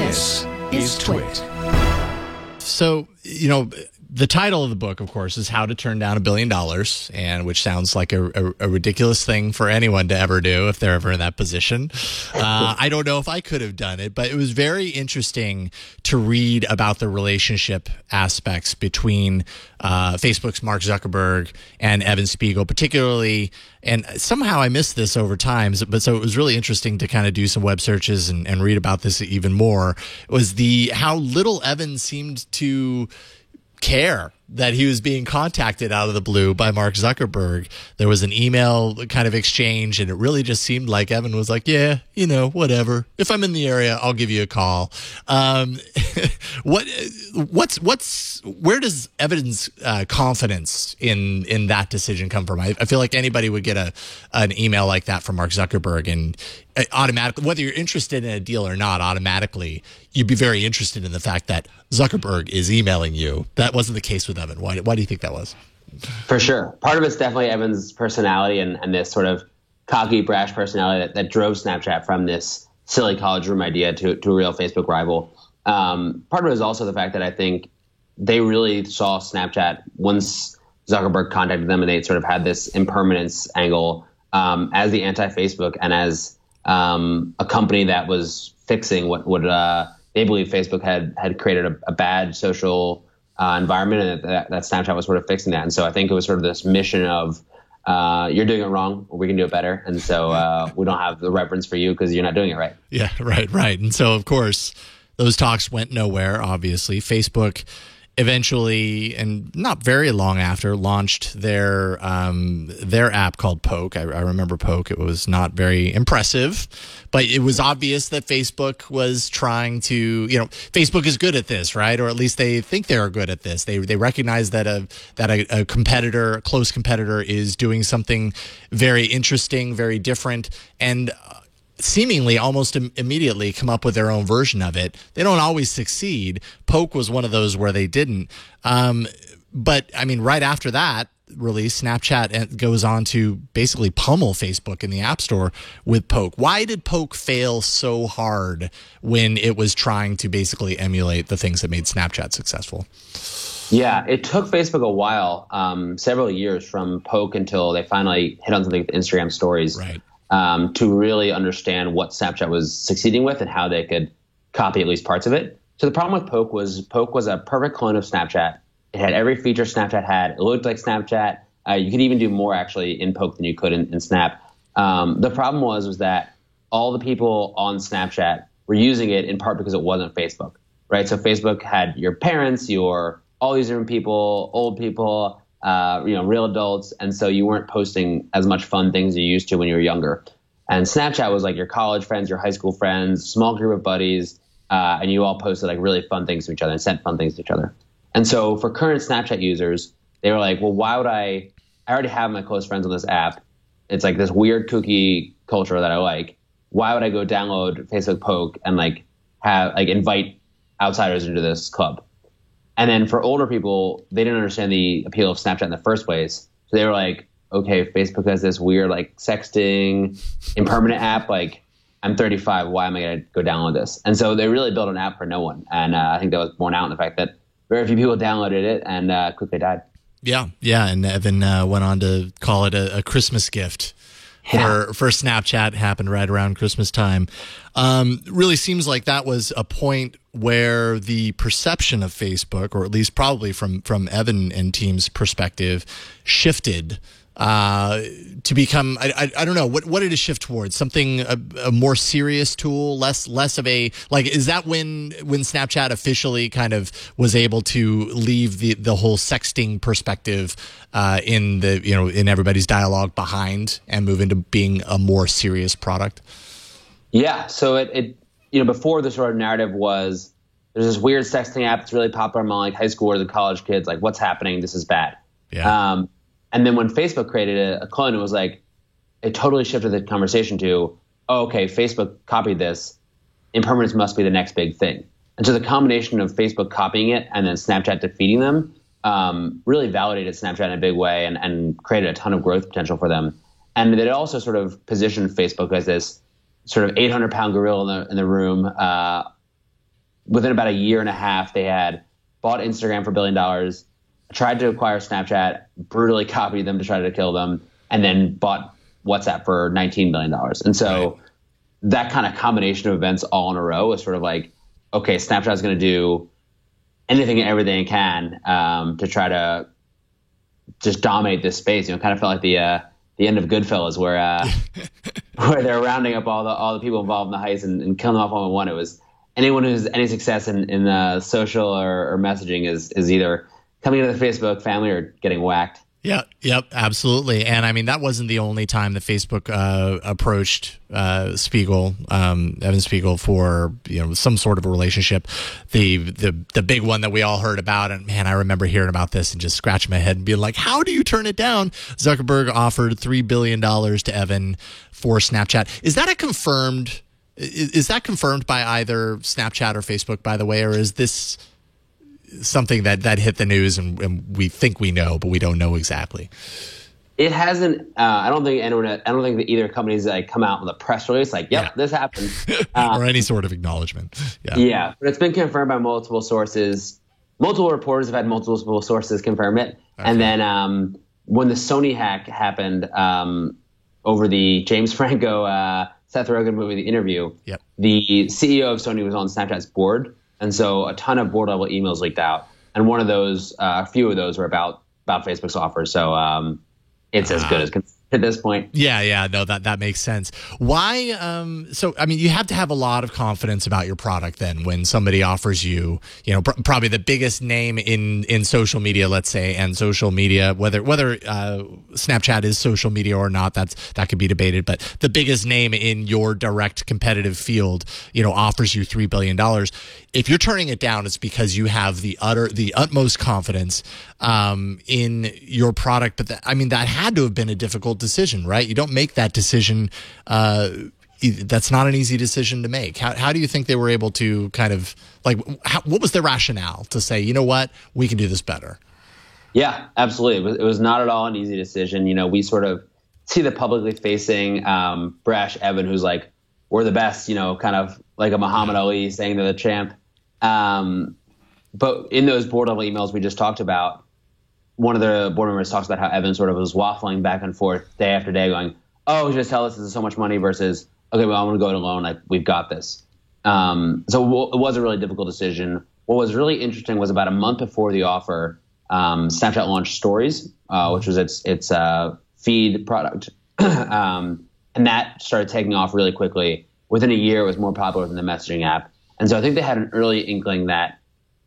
This is Twit. So, the title of the book, of course, is How to Turn Down $1 Billion, and which sounds like a ridiculous thing for anyone to ever do if they're ever in that position. I don't know if I could have done it, but it was very interesting to read about the relationship aspects between Facebook's Mark Zuckerberg and Evan Spiegel, particularly. And somehow I missed this over time, but so it was really interesting to kind of do some web searches and read about this even more. It was how little Evan seemed to care that he was being contacted out of the blue by Mark Zuckerberg. There was an email kind of exchange, and it really just seemed like Evan was like, yeah, whatever. If I'm in the area, I'll give you a call. Where does Evan's confidence in that decision come from? I feel like anybody would get an email like that from Mark Zuckerberg, and automatically, whether you're interested in a deal or not, automatically you'd be very interested in the fact that Zuckerberg is emailing you. That wasn't the case with Evan. Why do you think that was? For sure. Part of it's definitely Evan's personality and this sort of cocky, brash personality that drove Snapchat from this silly college room idea to a real Facebook rival. Part of it is also the fact that I think they really saw Snapchat once Zuckerberg contacted them, and they sort of had this impermanence angle as the anti-Facebook and as a company that was fixing what they believe Facebook had created a bad social environment, and that Snapchat was sort of fixing that. And so I think it was sort of this mission of you're doing it wrong, we can do it better. And so we don't have the reverence for you because you're not doing it right. Yeah, right. And so, of course, those talks went nowhere, obviously. Facebook eventually, and not very long after, launched their app called Poke. I remember Poke. It was not very impressive, but it was obvious that Facebook was trying to, Facebook is good at this, right? Or at least they think they're good at this. They recognize that a competitor, a close competitor, is doing something very interesting, very different, and seemingly almost immediately come up with their own version of it. They don't always succeed. Poke was one of those where they didn't. But I mean, right after that release, Snapchat goes on to basically pummel Facebook in the App Store with Poke. Why did Poke fail so hard when it was trying to basically emulate the things that made Snapchat successful? Yeah, it took Facebook a while, several years from Poke until they finally hit on something with Instagram stories. Right. To really understand what Snapchat was succeeding with and how they could copy at least parts of it. So the problem with Poke was a perfect clone of Snapchat. It had every feature Snapchat had. It looked like Snapchat. You could even do more actually in Poke than you could in Snap. The problem was that all the people on Snapchat were using it in part because it wasn't Facebook, right? So Facebook had your parents, all these different people, old people, real adults. And so you weren't posting as much fun things you used to when you were younger. And Snapchat was like your college friends, your high school friends, small group of buddies, and you all posted like really fun things to each other and sent fun things to each other. And so for current Snapchat users, they were like, well, why would I already have my close friends on this app. It's like this weird kooky culture that I like. Why would I go download Facebook Poke and invite outsiders into this club? And then for older people, they didn't understand the appeal of Snapchat in the first place. So they were like, okay, Facebook has this weird sexting, impermanent app. I'm 35. Why am I going to go download this? And so they really built an app for no one. And I think that was borne out in the fact that very few people downloaded it and quickly died. Yeah. And Evan went on to call it a Christmas gift. For Snapchat, happened right around Christmas time. Really seems like that was a point where the perception of Facebook, or at least probably from Evan and team's perspective, shifted to become, I don't know, what did it shift towards? Something, a more serious tool, less of a, is that when Snapchat officially kind of was able to leave the whole sexting perspective in everybody's dialogue behind and move into being a more serious product? Yeah. So it before the sort of narrative was, there's this weird sexting app that's really popular among high schoolers and college kids. What's happening? This is bad. Yeah. And then when Facebook created a clone, it was it totally shifted the conversation to, oh, okay, Facebook copied this. Impermanence must be the next big thing. And so the combination of Facebook copying it and then Snapchat defeating them really validated Snapchat in a big way and created a ton of growth potential for them. And it also sort of positioned Facebook as this sort of 800-pound gorilla in the room, within about a year and a half, they had bought Instagram for $1 billion, tried to acquire Snapchat, brutally copied them to try to kill them, and then bought WhatsApp for $19 billion. And so that kind of combination of events all in a row is sort of like, okay, Snapchat is going to do anything and everything it can to try to just dominate this space. Kind of felt like the end of Goodfellas, where where they're rounding up all the people involved in the heist and killing them off one by one. It was anyone who's any success in social or messaging is either coming into the Facebook family or getting whacked. Yeah, yep, absolutely. And I mean, that wasn't the only time that Facebook approached Spiegel, Evan Spiegel, for some sort of a relationship. The big one that we all heard about, and man, I remember hearing about this and just scratching my head and being like, how do you turn it down? Zuckerberg offered $3 billion to Evan for Snapchat. Is that confirmed? Is that confirmed by either Snapchat or Facebook, by the way, or is this something that hit the news and we think we know, but we don't know exactly? It hasn't. I don't think that either company's come out with a press release this happened, or any sort of acknowledgement. Yeah, but it's been confirmed by multiple sources. Multiple reporters have had multiple sources confirm it. Okay. And then when the Sony hack happened over the James Franco Seth Rogen movie, The Interview, the CEO of Sony was on Snapchat's board. And so a ton of board level emails leaked out. And one of those, a few of those were about Facebook's offer. So it's as good as at this point. Yeah, no, that makes sense. Why? So, I mean, you have to have a lot of confidence about your product then when somebody offers you, probably the biggest name in social media, let's say, and social media, whether Snapchat is social media or not, that could be debated. But the biggest name in your direct competitive field, offers you $3 billion. If you're turning it down, it's because you have the utmost confidence in your product. But that had to have been a difficult decision, right? You don't make that decision. That's not an easy decision to make. How do you think they were able to kind of what was the rationale to say, you know what, we can do this better? Yeah, absolutely. It was not at all an easy decision. We sort of see the publicly facing brash Evan who's like, we're the best, kind of like a Muhammad Ali saying they're the champ. But in those board level emails we just talked about, one of the board members talks about how Evan sort of was waffling back and forth day after day going, oh, just tell us this is so much money versus, okay, well, I'm going to go it alone. Like, we've got this. So it was a really difficult decision. What was really interesting was about a month before the offer, Snapchat launched Stories, which was its feed product. And that started taking off really quickly. Within a year, it was more popular than the messaging app. And so I think they had an early inkling that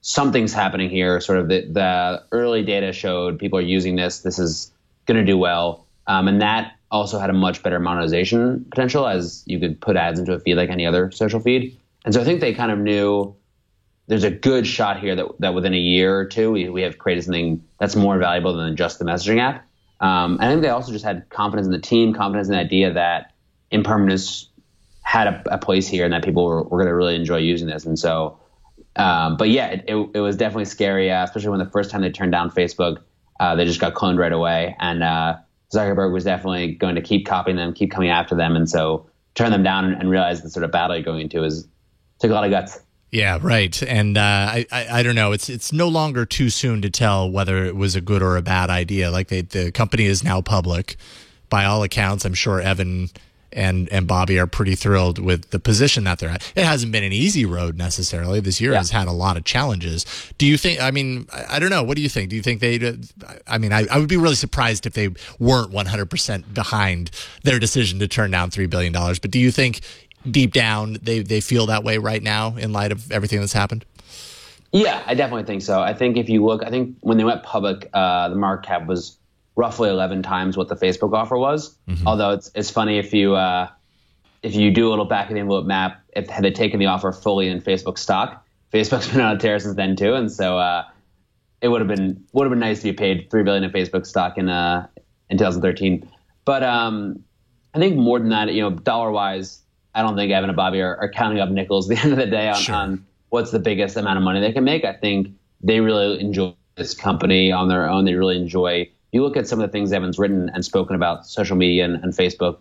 something's happening here. Sort of the early data showed people are using this. This is going to do well. And that also had a much better monetization potential, as you could put ads into a feed like any other social feed. And so I think they kind of knew there's a good shot here that within a year or two, we have created something that's more valuable than just the messaging app. And I think they also just had confidence in the team, confidence in the idea that impermanence had a place here and that people were going to really enjoy using this. And so, but yeah, it was definitely scary, especially when the first time they turned down Facebook, they just got cloned right away. And Zuckerberg was definitely going to keep copying them, keep coming after them. And so turn them down and realize the sort of battle you're going into took a lot of guts. Yeah, right. And I don't know. It's no longer too soon to tell whether it was a good or a bad idea. Like the company is now public. By all accounts, I'm sure Evan and Bobby are pretty thrilled with the position that they're at. It hasn't been an easy road necessarily. This year has had a lot of challenges. Do you think, I don't know. What do you think? Do you think I would be really surprised if they weren't 100% behind their decision to turn down $3 billion. But do you think deep down they feel that way right now in light of everything that's happened? Yeah, I definitely think so. I think if you look, I think when they went public, the market cap was roughly 11 times what the Facebook offer was. Mm-hmm. Although it's funny if you do a little back of the envelope map, had they taken the offer fully in Facebook stock, Facebook's been on a tear since then too, and so it would have been nice to be paid $3 billion in Facebook stock in 2013. But I think more than that, dollar wise, I don't think Evan and Bobby are counting up nickels at the end of the day on what's the biggest amount of money they can make. I think they really enjoy this company on their own. They really enjoy. You look at some of the things Evan's written and spoken about social media and Facebook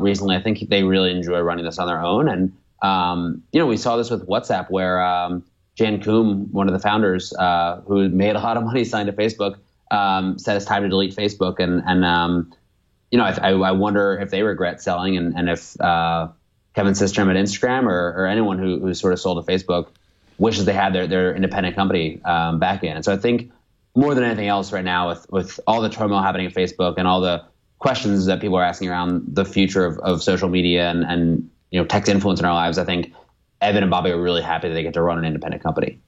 recently. I think they really enjoy running this on their own. And We saw this with WhatsApp where Jan Koum, one of the founders, who made a lot of money signed to Facebook, said it's time to delete Facebook. I wonder if they regret selling and if Kevin Systrom at Instagram or anyone who sort of sold to Facebook wishes they had their independent company back in. And so I think more than anything else right now with all the turmoil happening at Facebook and all the questions that people are asking around the future of social media and tech's influence in our lives, I think Evan and Bobby are really happy that they get to run an independent company.